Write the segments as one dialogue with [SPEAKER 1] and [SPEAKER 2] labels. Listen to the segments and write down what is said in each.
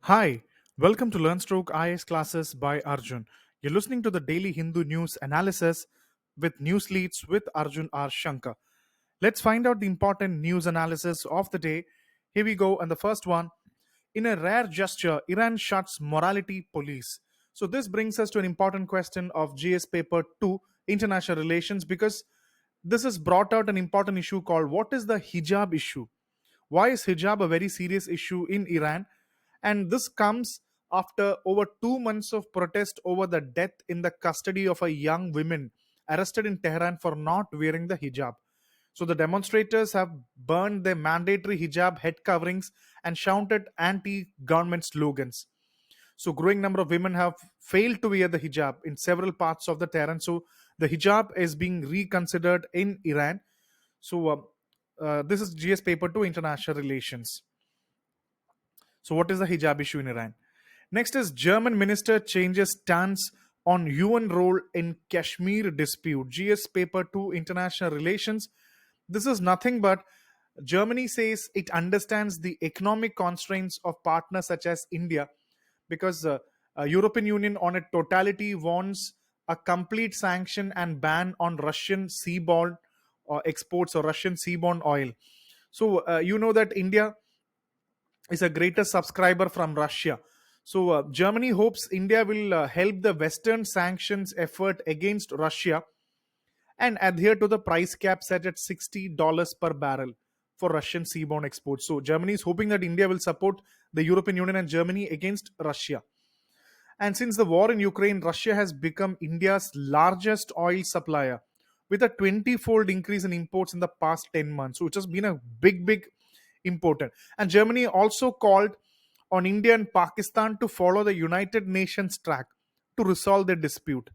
[SPEAKER 1] Hi, welcome to LearnStroke IAS classes by Arjun. You're listening to the daily Hindu news analysis with news leads with Arjun R Shankar. Let's find out the important news analysis of the day. Here we go. And the first one, in a rare gesture, Iran shuts morality police. So this brings us to an important question of GS paper 2 international relations, because this has brought out an important issue called what is the hijab issue. Why is hijab a very serious issue in Iran? And this comes after over 2 months of protest over the death in the custody of a young woman arrested in Tehran for not wearing the hijab. So the demonstrators have burned their mandatory hijab head coverings and shouted anti-government slogans. So growing number of women have failed to wear the hijab in several parts of the Tehran. So the hijab is being reconsidered in Iran. So this is GS paper 2 international relations. So what is the hijab issue in Iran? Next is German minister changes stance on UN role in Kashmir dispute. GS paper 2 international relations. This is nothing but Germany says it understands the economic constraints of partners such as India, because European Union on a totality wants a complete sanction and ban on Russian seaborne exports or Russian seaborne oil. So you know that India is a greatest subscriber from Russia. So Germany hopes India will help the Western sanctions effort against Russia and adhere to the price cap set at $60 per barrel for Russian seaborne exports. So Germany is hoping that India will support the European Union and Germany against Russia. And since the war in Ukraine, Russia has become India's largest oil supplier with a 20-fold increase in imports in the past 10 months, which has been a big important. And Germany also called on India and Pakistan to follow the United Nations track to resolve their dispute.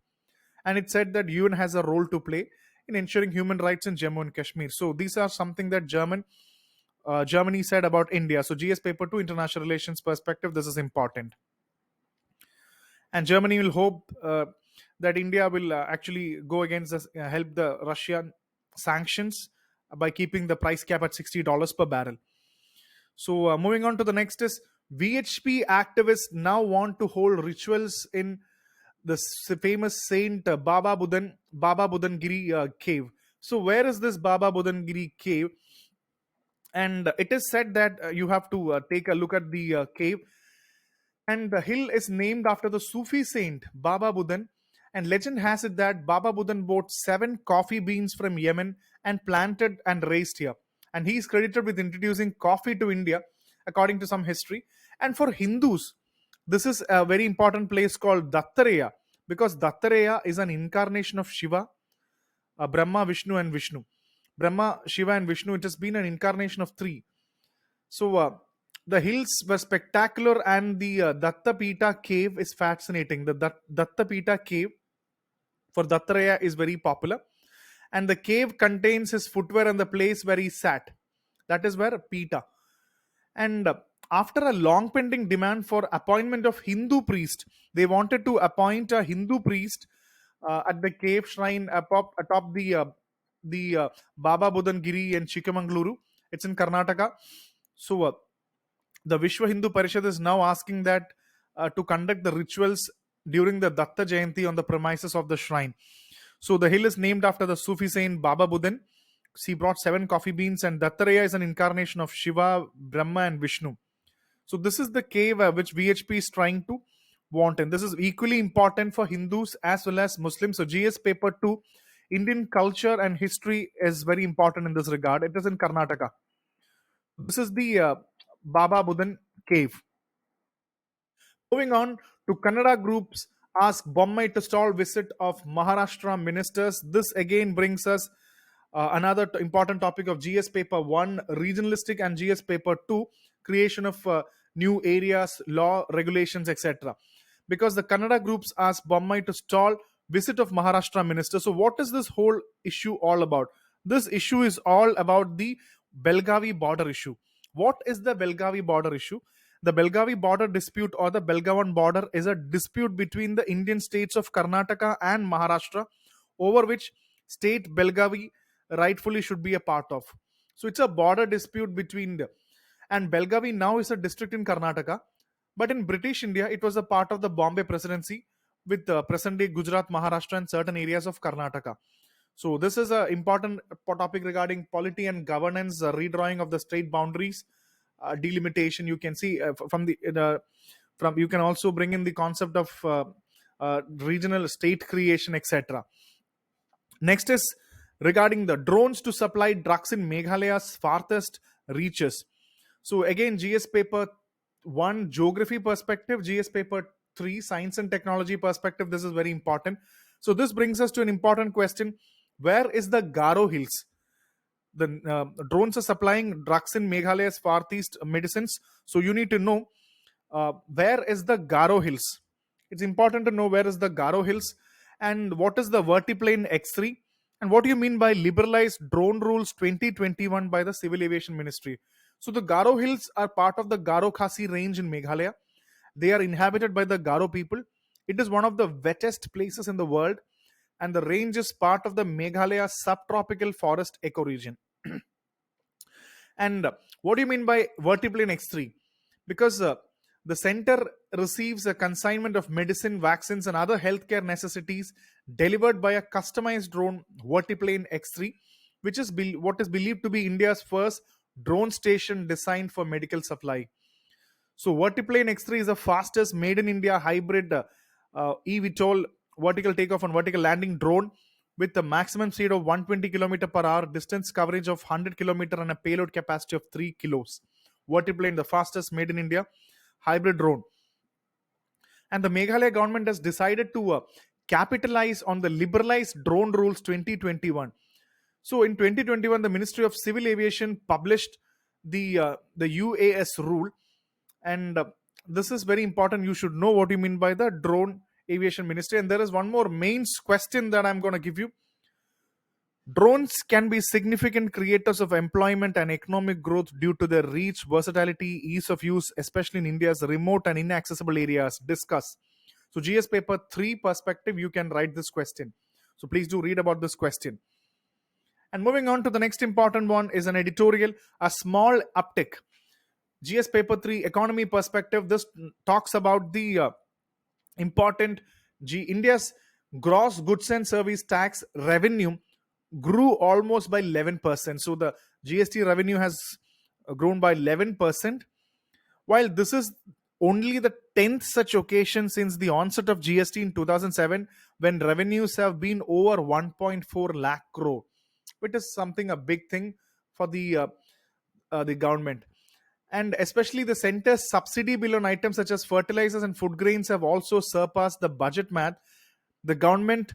[SPEAKER 1] And it said that UN has a role to play in ensuring human rights in Jammu and Kashmir. So these are something that Germany said about India. So GS paper 2 international relations perspective, this is important. And Germany will hope that India will actually go against this, help the Russian sanctions by keeping the price cap at $60 per barrel. So moving on to the next is VHP activists now want to hold rituals in the famous Saint Baba Budangiri cave. So where is this Baba Budangiri cave? And it is said that you have to take a look at the cave, and the hill is named after the Sufi saint Baba Budan. And legend has it that Baba Budan bought 7 coffee beans from Yemen and planted and raised here. And he is credited with introducing coffee to India, according to some history. And for Hindus, this is a very important place called Dattareya, because Dattareya is an incarnation of Shiva, Brahma, Vishnu, and Vishnu. Brahma, Shiva, and Vishnu, it has been an incarnation of three. So the hills were spectacular, and the Dattapita cave is fascinating. The Dattapita cave for Dattaraya is very popular, and the cave contains his footwear and the place where he sat. That is where Pita. And after a long pending demand for appointment of Hindu priest, they wanted to appoint a Hindu priest at the cave shrine atop the Baba Budangiri in Chikmagaluru. It's in Karnataka. So the Vishwa Hindu Parishad is now asking that to conduct the rituals during the Datta Jayanti on the premises of the shrine. So the hill is named after the Sufi saint Baba Budan. He brought 7 coffee beans, and Dattaraya is an incarnation of Shiva, Brahma, and Vishnu. So this is the cave which VHP is trying to want, and this is equally important for Hindus as well as Muslims. So GS paper 2, Indian culture and history is very important in this regard. It is in Karnataka. This is the Baba Budan cave. Moving on to Kannada groups ask Bommai to stall visit of Maharashtra ministers. This again brings us another important topic of GS paper 1, regionalistic, and GS paper 2, creation of new areas, law, regulations, etc. Because the Kannada groups ask Bommai to stall visit of Maharashtra minister. So what is this whole issue all about? This issue is all about the Belgavi border issue. What is the Belgavi border issue? The Belgavi border dispute, or the Belgavan border, is a dispute between the Indian states of Karnataka and Maharashtra, over which state Belgavi rightfully should be a part of. So it's a border dispute between the, and Belgavi now is a district in Karnataka, But in British India, it was a part of the Bombay Presidency with present day Gujarat, Maharashtra, and certain areas of Karnataka. So this is an important topic regarding polity and governance, redrawing of the state boundaries, delimitation. You can see from the from you can also bring in the concept of regional state creation, etc. Next is regarding the drones to supply drugs in Meghalaya's farthest reaches. So again, GS paper 1 geography perspective, GS paper 3 science and technology perspective. This is very important. So this brings us to an important question: where is the Garo Hills? The drones are supplying drugs in Meghalaya's farthest medicines. So you need to know where is the Garo Hills. It's important to know where is the Garo Hills and what is the vertiplane X3 and what do you mean by liberalized drone rules 2021 by the Civil Aviation Ministry. So the Garo Hills are part of the Garo Khasi range in Meghalaya. They are inhabited by the Garo people. It is one of the wettest places in the world, and the range is part of the Meghalaya subtropical forest ecoregion. And what do you mean by vertiplane X3? Because the center receives a consignment of medicine, vaccines, and other healthcare necessities delivered by a customized drone, Vertiplane X3, which is what is believed to be India's first drone station designed for medical supply. So, Vertiplane X3 is the fastest made in India hybrid eVTOL vertical takeoff and vertical landing drone with a maximum speed of 120 km per hour, distance coverage of 100 km, and a payload capacity of 3 kilos. Vertiplane, the fastest made in India hybrid drone. And the Meghalaya government has decided to capitalize on the liberalized drone rules 2021. So in 2021, the Ministry of Civil Aviation published the UAS rule, and this is very important. You should know what you mean by the drone aviation ministry. And there is one more mains question that I'm going to give you. Drones can be significant creators of employment and economic growth due to their reach, versatility, ease of use, especially in India's remote and inaccessible areas. Discuss. So, GS paper 3 perspective, you can write this question. So, please do read about this question. And moving on to the next important one is an editorial, a small uptick. GS paper 3 economy perspective. This talks about the important India's gross goods and service tax revenue grew almost by 11%. So the GST revenue has grown by 11%. While this is only the 10th such occasion since the onset of GST in 2007, when revenues have been over 1.4 lakh crore, which is something a big thing for the government. And especially the center's subsidy bill on items such as fertilizers and food grains have also surpassed the budget math. The government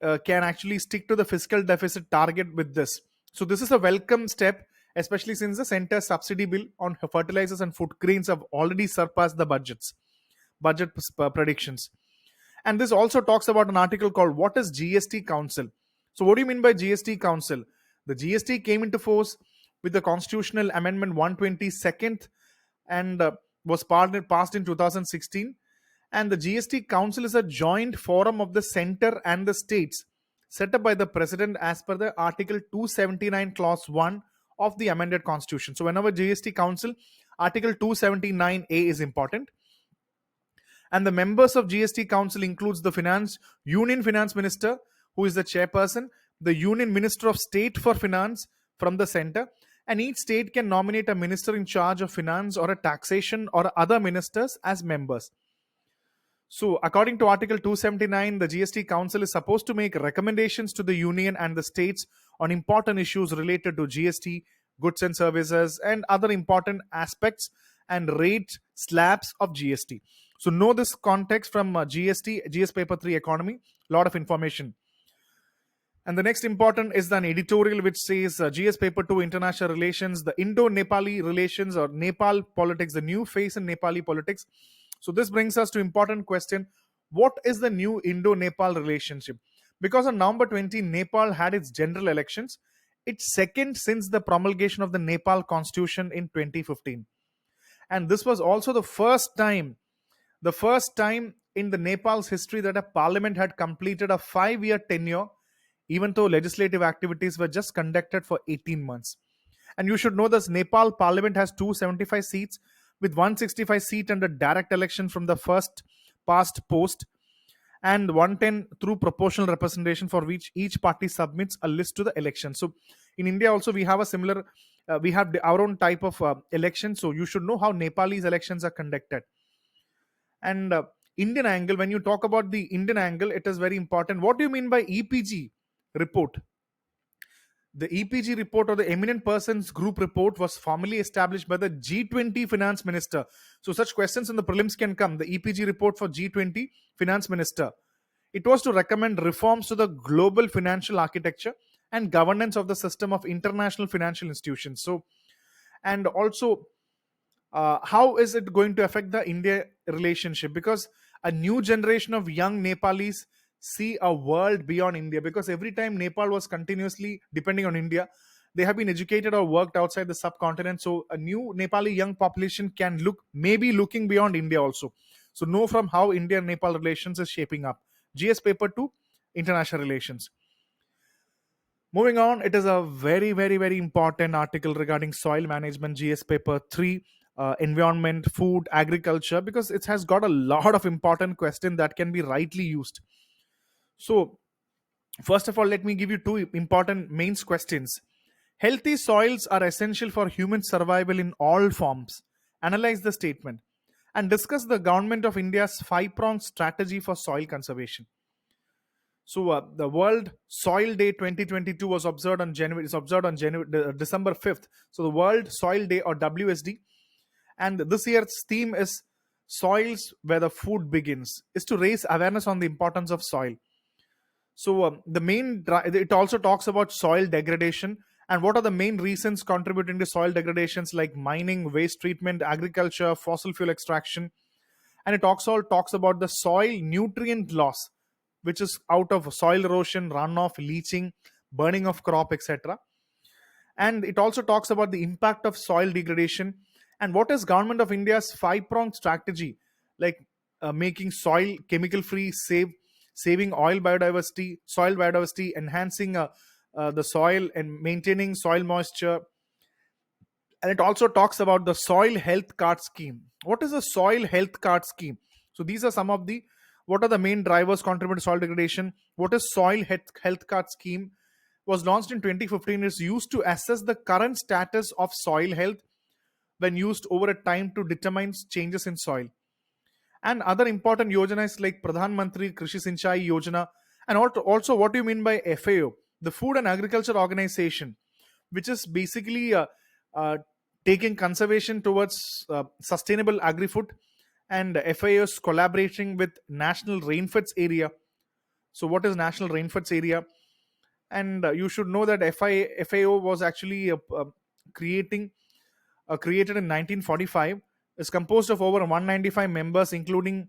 [SPEAKER 1] can actually stick to the fiscal deficit target with this. So this is a welcome step, especially since the center's subsidy bill on fertilizers and food grains have already surpassed the budget predictions. And this also talks about an article called "What is GST Council?" So what do you mean by GST Council? The GST came into force with the Constitutional Amendment 122nd and was passed in 2016. And the GST Council is a joint forum of the center and the states set up by the president as per the Article 279 Clause 1 of the amended Constitution. So whenever GST Council, Article 279A is important. And the members of GST Council includes the Union Finance Minister, who is the chairperson, the Union Minister of State for Finance from the center, and each state can nominate a minister in charge of finance or a taxation or other ministers as members. So, according to Article 279, the GST Council is supposed to make recommendations to the Union and the states on important issues related to GST, goods and services, and other important aspects and rate slabs of GST. So, know this context from GS Paper 3 Economy. Lot of information. And the next important is an editorial which says GS Paper 2 International Relations, the Indo-Nepali relations or Nepal politics, the new phase in Nepali politics. So this brings us to important question. What is the new Indo-Nepal relationship? Because on November 20, Nepal had its general elections. It's second since the promulgation of the Nepal Constitution in 2015. And this was also the first time in the Nepal's history that a parliament had completed a 5-year tenure, even though legislative activities were just conducted for 18 months. And you should know this, Nepal parliament has 275 seats, with 165 seat under direct election from the first past post, and 110 through proportional representation, for which each party submits a list to the election. So in India also we have a similar, we have our own type of election. So you should know how Nepalese elections are conducted. And Indian angle, when you talk about the Indian angle, it is very important. What do you mean by EPG report? The EPG report, or the Eminent Persons Group report, was formally established by the G20 finance minister. So such questions in the prelims can come. The EPG report for G20 finance minister. It was to recommend reforms to the global financial architecture and governance of the system of international financial institutions. So, and also, how is it going to affect the India relationship? Because a new generation of young Nepalis see a world beyond India. Because every time Nepal was continuously depending on India, they have been educated or worked outside the subcontinent. So a new Nepali young population can look, maybe looking beyond India also. So know from how India Nepal relations is shaping up. GS paper 2, international relations. Moving on, it is a very, very, very important article regarding soil management, GS paper 3, environment, food, agriculture, because it has got a lot of important questions that can be rightly used. So, first of all, let me give you two important mains questions. Healthy soils are essential for human survival in all forms. Analyze the statement and discuss the government of India's five-pronged strategy for soil conservation. So the World Soil Day 2022 was observed on January. Is observed on January, December 5th. So the World Soil Day, or WSD, and this year's theme is "Soils Where the Food Begins," is to raise awareness on the importance of soil. So it also talks about soil degradation and what are the main reasons contributing to soil degradations, like mining, waste treatment, agriculture, fossil fuel extraction. And it also talks about the soil nutrient loss, which is out of soil erosion, runoff, leaching, burning of crop, etc. And it also talks about the impact of soil degradation and what is government of India's five-pronged strategy, like making soil chemical free, saving soil biodiversity, enhancing the soil and maintaining soil moisture. And it also talks about the soil health card scheme. What is a soil health card scheme? So these are some of the, what are the main drivers contributing to soil degradation. What is soil health card scheme? Was launched in 2015. Is used to assess the current status of soil health when used over a time to determine changes in soil. And other important yojanas like Pradhan Mantri Krishi Sinchai Yojana. And also, what do you mean by FAO? The Food and Agriculture Organization, which is basically uh, taking conservation towards sustainable agri-food, and FAO is collaborating with National Rainfeds Area. So what is National Rainfeds Area? And you should know that FAO was actually created in 1945, is composed of over 195 members, including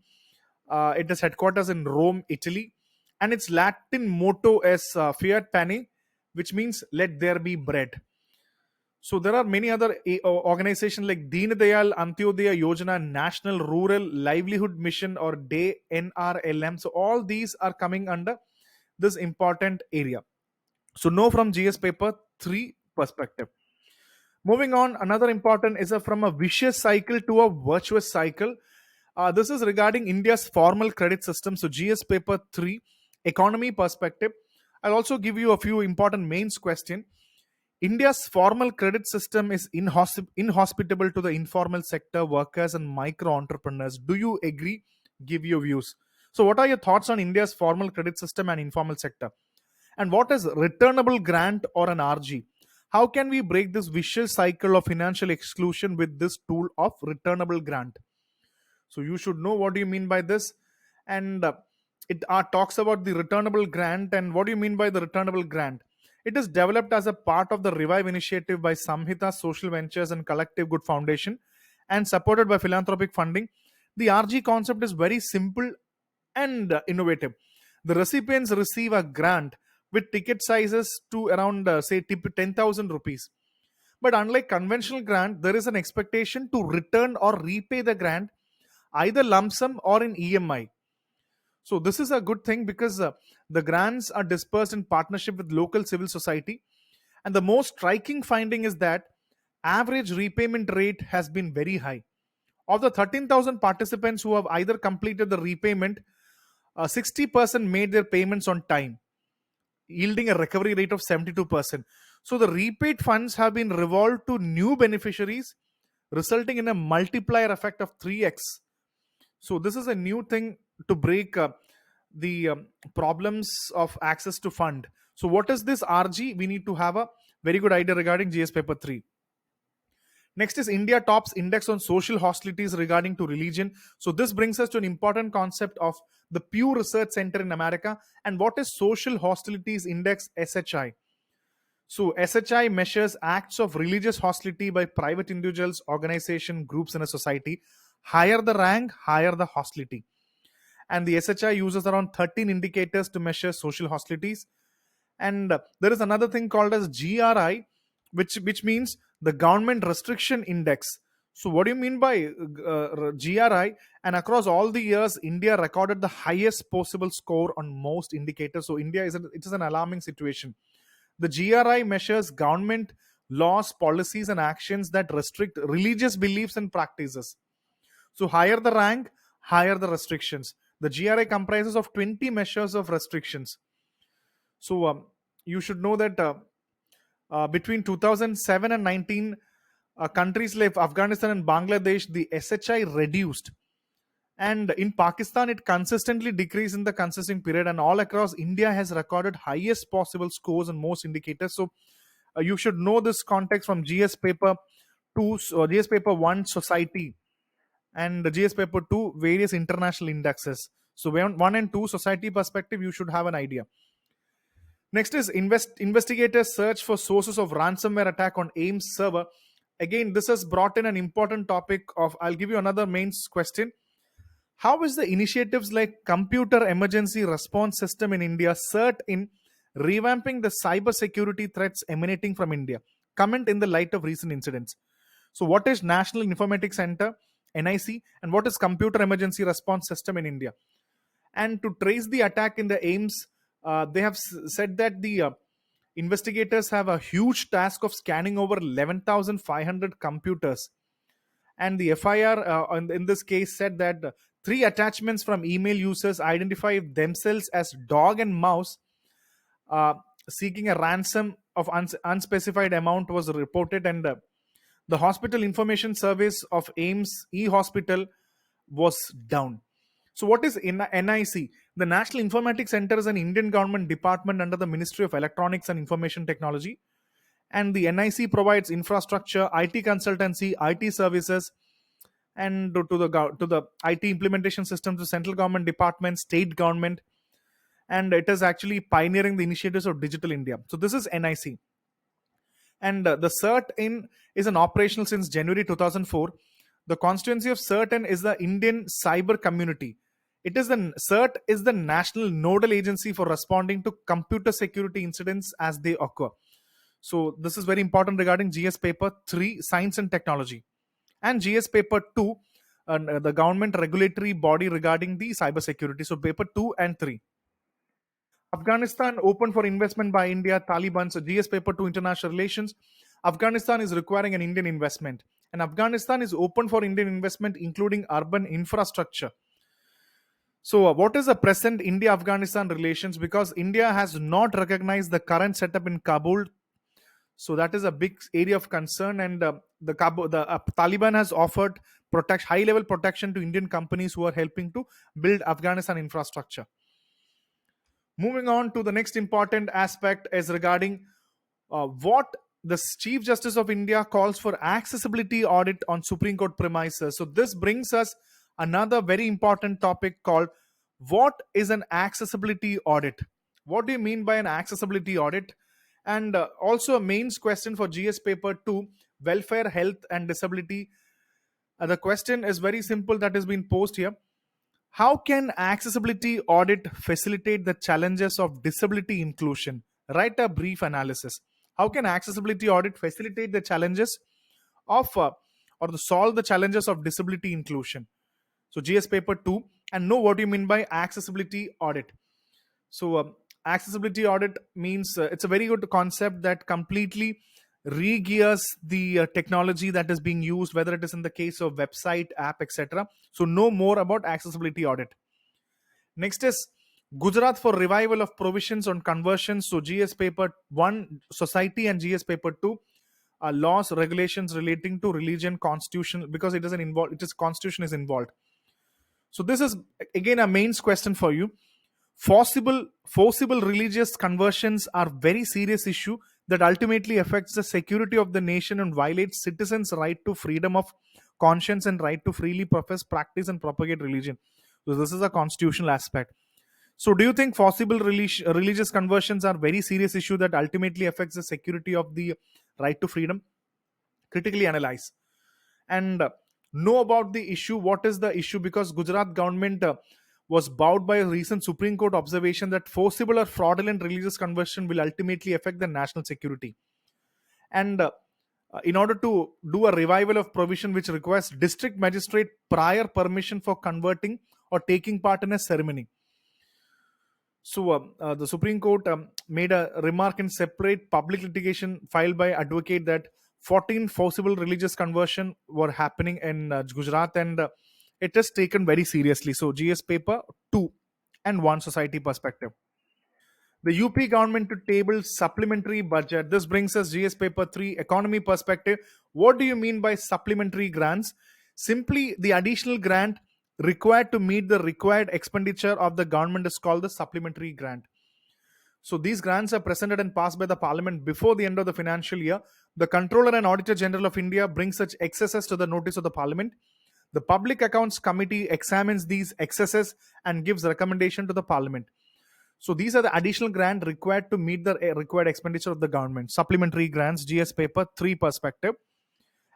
[SPEAKER 1] it is headquarters in Rome, Italy, and its Latin motto is Fiat Pane, which means "Let there be bread." So there are many other organizations like Deen Dayal Antyodaya Yojana, National Rural Livelihood Mission, or DAY NRLM. So all these are coming under this important area. So know from GS paper 3 perspective. Moving on, another important is from a vicious cycle to a virtuous cycle. This is regarding India's formal credit system. So GS paper 3, economy perspective. I'll also give you a few important mains question. India's formal credit system is inhospitable to the informal sector, workers, and micro entrepreneurs. Do you agree? Give your views. So, what are your thoughts on India's formal credit system and informal sector? And what is returnable grant or an RG? How can we break this vicious cycle of financial exclusion with this tool of returnable grant? So you should know what do you mean by this. And it talks about the returnable grant. And what do you mean by the returnable grant? It is developed as a part of the Revive initiative by Samhita Social Ventures and Collective Good Foundation and supported by philanthropic funding. The RG concept is very simple and innovative. The recipients receive a grant with ticket sizes to around, say, 10,000 rupees. But unlike conventional grant, there is an expectation to return or repay the grant either lump sum or in EMI. So this is a good thing because the grants are dispersed in partnership with local civil society. And the most striking finding is that average repayment rate has been very high. Of the 13,000 participants who have either completed the repayment, 60% made their payments on time, yielding a recovery rate of 72%. So the repaid funds have been revolved to new beneficiaries, resulting in a multiplier effect of 3x. So this is a new thing to break the problems of access to fund. So what is this RG? We need to have a very good idea regarding GS paper 3. Next is India tops index on social hostilities regarding to religion. So this brings us to an important concept of the Pew Research Center in America. And what is social hostilities index? SHI. So SHI measures acts of religious hostility by private individuals, organization, groups in a society. Higher the rank, higher the hostility. And the SHI uses around 13 indicators to measure social hostilities. And there is another thing called as GRI, which means the government restriction index. So what do you mean by GRI? And across all the years, India recorded the highest possible score on most indicators. So India it is an alarming situation. The GRI measures government laws, policies, and actions that restrict religious beliefs and practices. So higher the rank, higher the restrictions. The GRI comprises of 20 measures of restrictions. So you should know that between 2007 and 19, countries like Afghanistan and Bangladesh, the SHI reduced. And in Pakistan, it consistently decreased in the consistent period. And all across India has recorded highest possible scores on most indicators. So you should know this context from GS paper 2, GS paper 1, society, and the GS paper 2, various international indexes. So 1 and 2, society perspective, you should have an idea. Next is investigators search for sources of ransomware attack on AIMS server. Again, this has brought in an important topic of, I'll give you another mains question. How is the initiatives like Computer Emergency Response System in India CERT in revamping the cyber security threats emanating from India? Comment in the light of recent incidents. So what is National Informatics Center, NIC, and what is Computer Emergency Response System in India? And to trace the attack in the AIMS, they have said that the investigators have a huge task of scanning over 11,500 computers. And the FIR in this case said that 3 attachments from email users identify themselves as dog and mouse seeking a ransom of unspecified amount was reported. And the hospital information service of AIMS e-hospital was down. So what is NIC? The National Informatics Center is an Indian government department under the Ministry of Electronics and Information Technology. And the NIC provides infrastructure, IT consultancy, IT services, and to the IT implementation systems to central government departments, state government, and it is actually pioneering the initiatives of Digital India. So this is NIC. And the CERT-IN is an operational since January 2004. The constituency of CERT-IN is the Indian Cyber Community. CERT is the national nodal agency for responding to computer security incidents as they occur. So this is very important regarding GS paper 3, Science and Technology, and GS paper 2, the government regulatory body regarding the cyber security. So paper 2 and 3. Afghanistan open for investment by India, Taliban. So GS paper 2, international relations. Afghanistan is requiring an Indian investment, and Afghanistan is open for Indian investment, including urban infrastructure. So what is the present India-Afghanistan relations? Because India has not recognized the current setup in Kabul. So that is a big area of concern, and the Taliban has offered high-level protection to Indian companies who are helping to build Afghanistan infrastructure. Moving on to the next important aspect is regarding what the Chief Justice of India calls for accessibility audit on Supreme Court premises. So this brings us another very important topic called what is an accessibility audit? What do you mean by an accessibility audit? And also a mains question for GS paper 2, welfare, health and disability. The question is very simple that has been posed here. How can accessibility audit facilitate the challenges of disability inclusion? Write a brief analysis. How can accessibility audit facilitate the challenges of or to solve the challenges of disability inclusion? So GS paper 2, and know what you mean by accessibility audit. So accessibility audit means it's a very good concept that completely re-gears the technology that is being used, whether it is in the case of website, app, etc. So know more about accessibility audit. Next is Gujarat for revival of provisions on conversions. So GS paper 1 society and GS paper 2 laws regulations relating to religion constitution, because it doesn't involve, it is constitution is involved. So this is again a mains question for you. Forcible religious conversions are very serious issue that ultimately affects the security of the nation and violates citizens' right to freedom of conscience and right to freely profess, practice, and propagate religion. So this is a constitutional aspect. So do you think forcible religious conversions are very serious issue that ultimately affects the security of the right to freedom? Critically analyze and know about the issue. What is the issue? Because Gujarat government was bowed by a recent Supreme Court observation that forcible or fraudulent religious conversion will ultimately affect the national security. And in order to do a revival of provision which requires district magistrate prior permission for converting or taking part in a ceremony. So the Supreme Court made a remark in separate public litigation filed by advocate that 14 forcible religious conversion were happening in Gujarat, and it is taken very seriously. So GS paper 2 and 1 society perspective. The UP government to table supplementary budget. This brings us GS paper 3 economy perspective. What do you mean by supplementary grants? Simply the additional grant required to meet the required expenditure of the government is called the supplementary grant. So these grants are presented and passed by the parliament before the end of the financial year. The Controller and Auditor General of India brings such excesses to the notice of the parliament. The Public Accounts Committee examines these excesses and gives recommendation to the parliament. So these are the additional grant required to meet the required expenditure of the government. Supplementary grants, GS paper 3 perspective,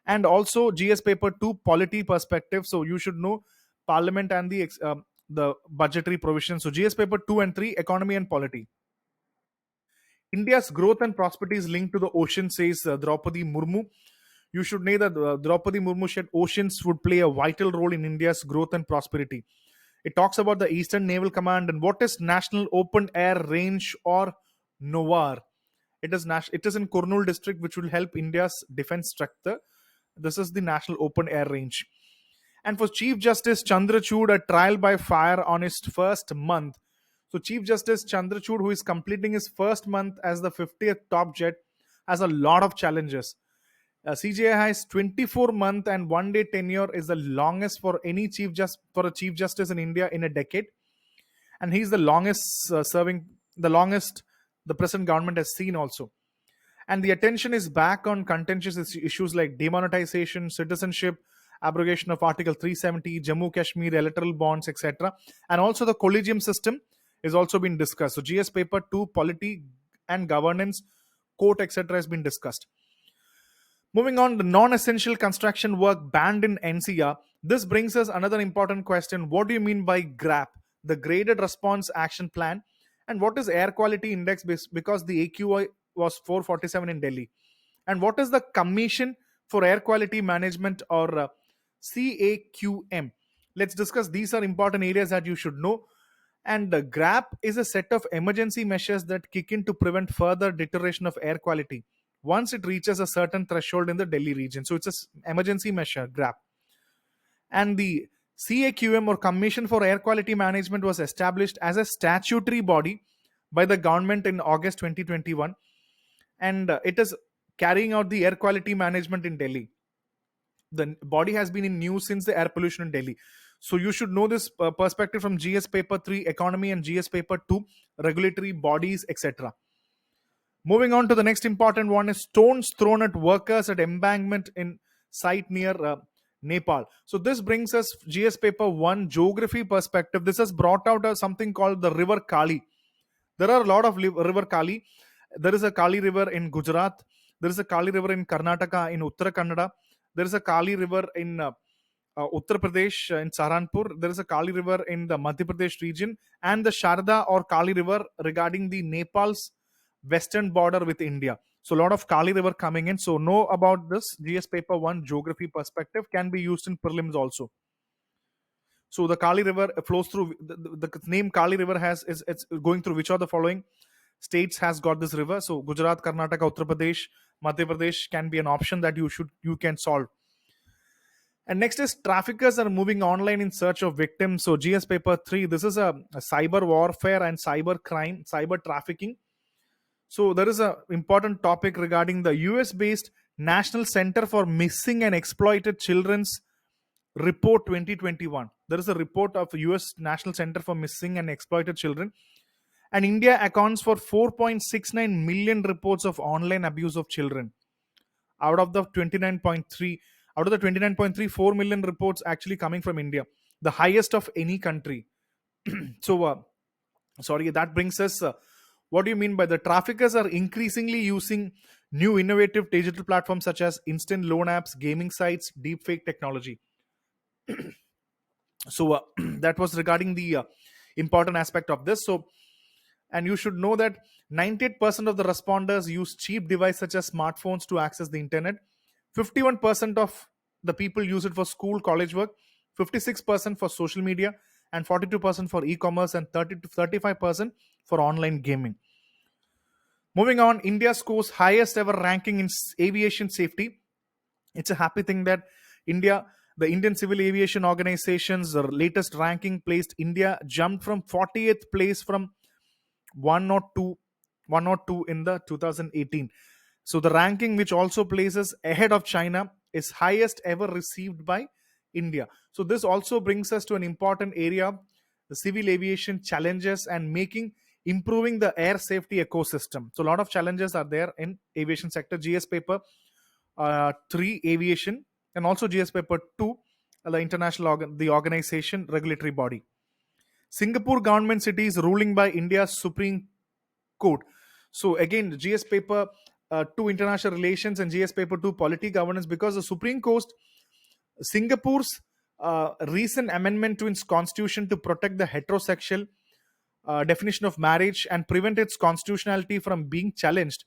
[SPEAKER 1] and also GS paper 2 polity perspective. So you should know parliament and the budgetary provisions. So GS paper 2 and 3 economy and polity. India's growth and prosperity is linked to the ocean, says Draupadi Murmu. You should know that Draupadi Murmu said oceans would play a vital role in India's growth and prosperity. It talks about the Eastern Naval Command and what is National Open Air Range or NOAR. It is in Kurnool district, which will help India's defense structure. This is the National Open Air Range. And for Chief Justice Chandrachud, a trial by fire on his first month. So Chief Justice Chandrachud, who is completing his first month as the 50th top jet, has a lot of challenges. CJI has 24-month and 1-day tenure is the longest for any for a chief justice in India in a decade, and he's the longest serving, the longest the present government has seen also. And the attention is back on contentious issues like demonetization, citizenship, abrogation of Article 370, Jammu Kashmir, electoral bonds, etc. And also the collegium system is also being discussed. So GS paper 2, polity and governance, court, etc. has been discussed. Moving on, the non-essential construction work banned in NCR. This brings us another important question. What do you mean by GRAP, the Graded Response Action Plan? And what is Air Quality Index, because the AQI was 447 in Delhi? And what is the Commission for Air Quality Management, or CAQM? Let's discuss. These are important areas that you should know. And the GRAP is a set of emergency measures that kick in to prevent further deterioration of air quality once it reaches a certain threshold in the Delhi region. So it's an emergency measure, GRAP. And the CAQM, or Commission for Air Quality Management, was established as a statutory body by the government in August 2021. And it is carrying out the air quality management in Delhi. The body has been in news since the air pollution in Delhi. So you should know this perspective from GS paper 3 economy and GS paper 2 regulatory bodies, etc. Moving on to the next important one is stones thrown at workers at embankment in site near Nepal. So this brings us GS paper 1 geography perspective. This has brought out something called the river Kali. There are a lot of river Kali. There is a Kali river in Gujarat. There is a Kali river in Karnataka, in Uttara Kannada. There is a Kali river in Uttar Pradesh, in Saharanpur. There is a Kali river in the Madhya Pradesh region, and the Sharda or Kali river regarding the Nepal's western border with India. So a lot of Kali river coming in. So know about this. GS paper 1 geography perspective can be used in prelims also. So the Kali river flows through, the name Kali river it's going through which are the following states has got this river? So Gujarat, Karnataka, Uttar Pradesh, Madhya Pradesh can be an option that you can solve. And next is traffickers are moving online in search of victims. So GS paper 3, this is a cyber warfare and cyber crime, cyber trafficking. So there is a important topic regarding the US based National Center for Missing and Exploited Children's report 2021. There is a report of US National Center for Missing and Exploited Children, and India accounts for 4.69 million reports of online abuse of children. Out of the 29.3, out of the 29.34 million reports actually coming from India, the highest of any country. So sorry, that brings us what do you mean by the traffickers are increasingly using new innovative digital platforms such as instant loan apps, gaming sites, deepfake technology. So that was regarding the important aspect of this. So, and you should know that 98% of the responders use cheap devices such as smartphones to access the internet. 51% of the people use it for school college work, 56% for social media, and 42% for e-commerce, and 30 to 35% for online gaming. Moving on, India scores highest ever ranking in aviation safety. It's a happy thing that India, the Indian Civil Aviation Organization's latest ranking placed India jumped from 40th place from 102 102 in the 2018. So the ranking, which also places ahead of China, is highest ever received by India. So this also brings us to an important area, the civil aviation challenges and making improving the air safety ecosystem. So a lot of challenges are there in aviation sector. GS paper 3 aviation, and also GS paper 2 the international the organization regulatory body. Singapore government city is ruling by India's Supreme Court. So again, GS paper 2 international relations and GS paper 2 polity governance, because the Supreme Court, Singapore's recent amendment to its constitution to protect the heterosexual definition of marriage and prevent its constitutionality from being challenged,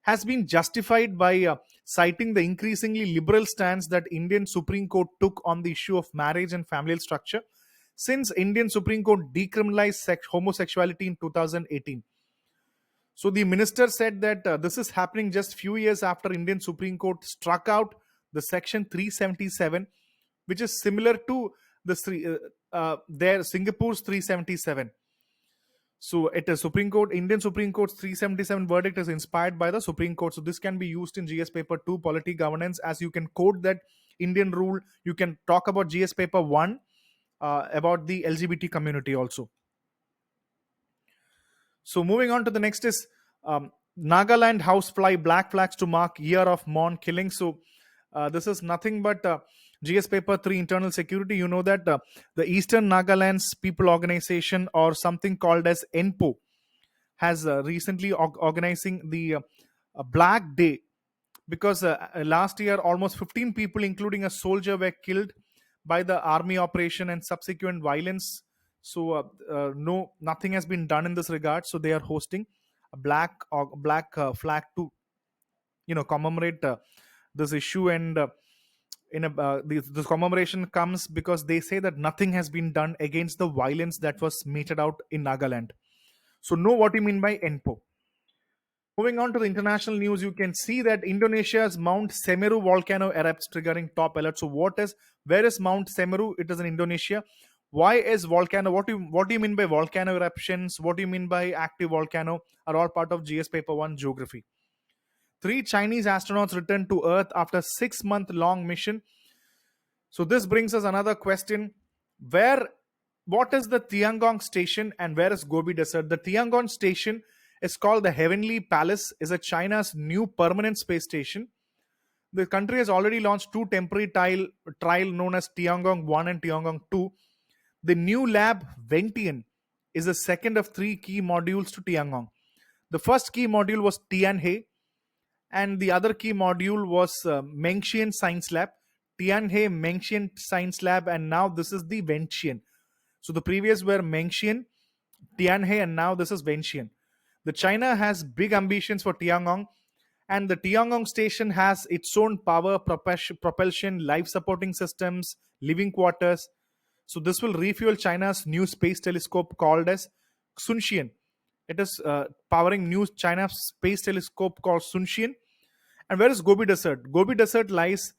[SPEAKER 1] has been justified by citing the increasingly liberal stance that Indian Supreme Court took on the issue of marriage and familial structure since Indian Supreme Court decriminalized homosexuality in 2018. So the minister said that this is happening just few years after Indian Supreme Court struck out the section 377, which is similar to their Singapore's 377. So it is Supreme Court, Indian Supreme Court's 377 verdict is inspired by the Supreme Court. So this can be used in GS paper 2 polity governance, as you can quote that Indian rule. You can talk about GS paper 1 about the LGBT community also. So moving on to the next is Nagaland housefly black flags to mark year of Mon killing. So this is nothing but GS paper 3 internal security. You know that the Eastern Nagaland's people organization, or something called as ENPO, has recently organizing the Black Day, because last year almost 15 people including a soldier were killed by the army operation and subsequent violence. So no, nothing has been done in this regard. So they are hosting a black flag to commemorate this issue. And this commemoration comes because they say that nothing has been done against the violence that was meted out in Nagaland. So know what you mean by ENPO. Moving on to the international news, you can see that Indonesia's Mount Semeru volcano erupts, triggering top alert. So where is Mount Semeru? It is in Indonesia. Why is volcano? What do you mean by volcano eruptions? What do you mean by active volcano? Are all part of GS paper 1 geography. 3 Chinese astronauts returned to Earth after 6-month-long mission. So this brings us another question. What is the Tiangong station and where is Gobi Desert? The Tiangong station is called the Heavenly Palace, is a China's new permanent space station. The country has already launched 2 temporary trial known as Tiangong 1 and Tiangong 2. The new lab, Ventian, is the second of 3 key modules to Tiangong. The first key module was Tianhe, and the other key module was Mengxian Science Lab. Tianhe, Mengxian Science Lab, and now this is the Ventian. So the previous were Mengxian, Tianhe, and now this is Ventian. The China has big ambitions for Tiangong, and the Tiangong station has its own power, propulsion, life supporting systems, living quarters. So this will refuel China's new space telescope called as Sunxian. It is powering new China space telescope called Sunxian, And where is Gobi Desert? Gobi Desert lies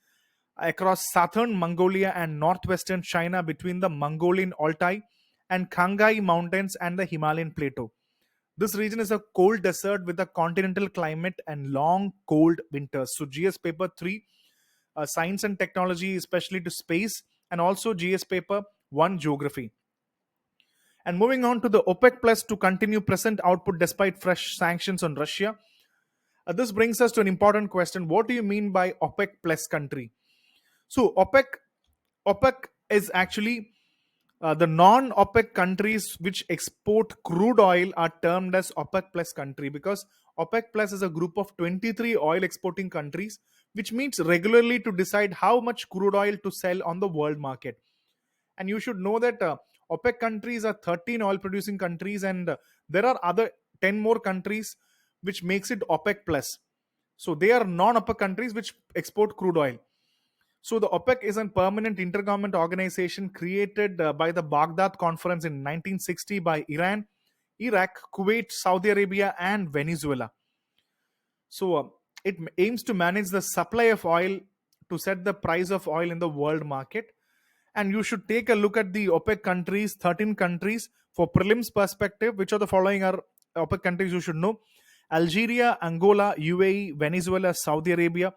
[SPEAKER 1] across southern Mongolia and northwestern China between the Mongolian Altai and Khangai Mountains and the Himalayan Plateau. This region is a cold desert with a continental climate and long cold winters. So GS paper 3, science and technology, especially to space, and also GS paper 1, geography. And moving on to the OPEC Plus to continue present output despite fresh sanctions on Russia. This brings us to an important question. What do you mean by OPEC Plus country? So OPEC is actually the non-OPEC countries which export crude oil are termed as OPEC Plus country, because OPEC Plus is a group of 23 oil exporting countries which meets regularly to decide how much crude oil to sell on the world market. And you should know that OPEC countries are 13 oil producing countries, and there are other 10 more countries which makes it OPEC Plus. So they are non-OPEC countries which export crude oil. So the OPEC is a permanent intergovernment organization created by the Baghdad Conference in 1960 by Iran, Iraq, Kuwait, Saudi Arabia, and Venezuela. So it aims to manage the supply of oil to set the price of oil in the world market. And you should take a look at the OPEC countries, 13 countries for prelims perspective. Which of the following are OPEC countries you should know? Algeria, Angola, UAE, Venezuela, Saudi Arabia,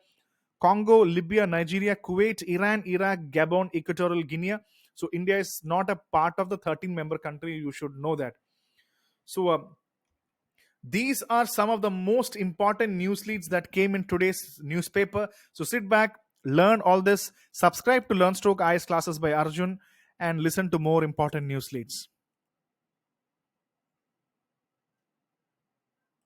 [SPEAKER 1] Congo, Libya, Nigeria, Kuwait, Iran, Iraq, Gabon, Equatorial Guinea. So India is not a part of the 13 member country. You should know that. So these are some of the most important news leads that came in today's newspaper. So sit back, learn all this, subscribe to LearnStroke IAS classes by Arjun, and listen to more important news leads.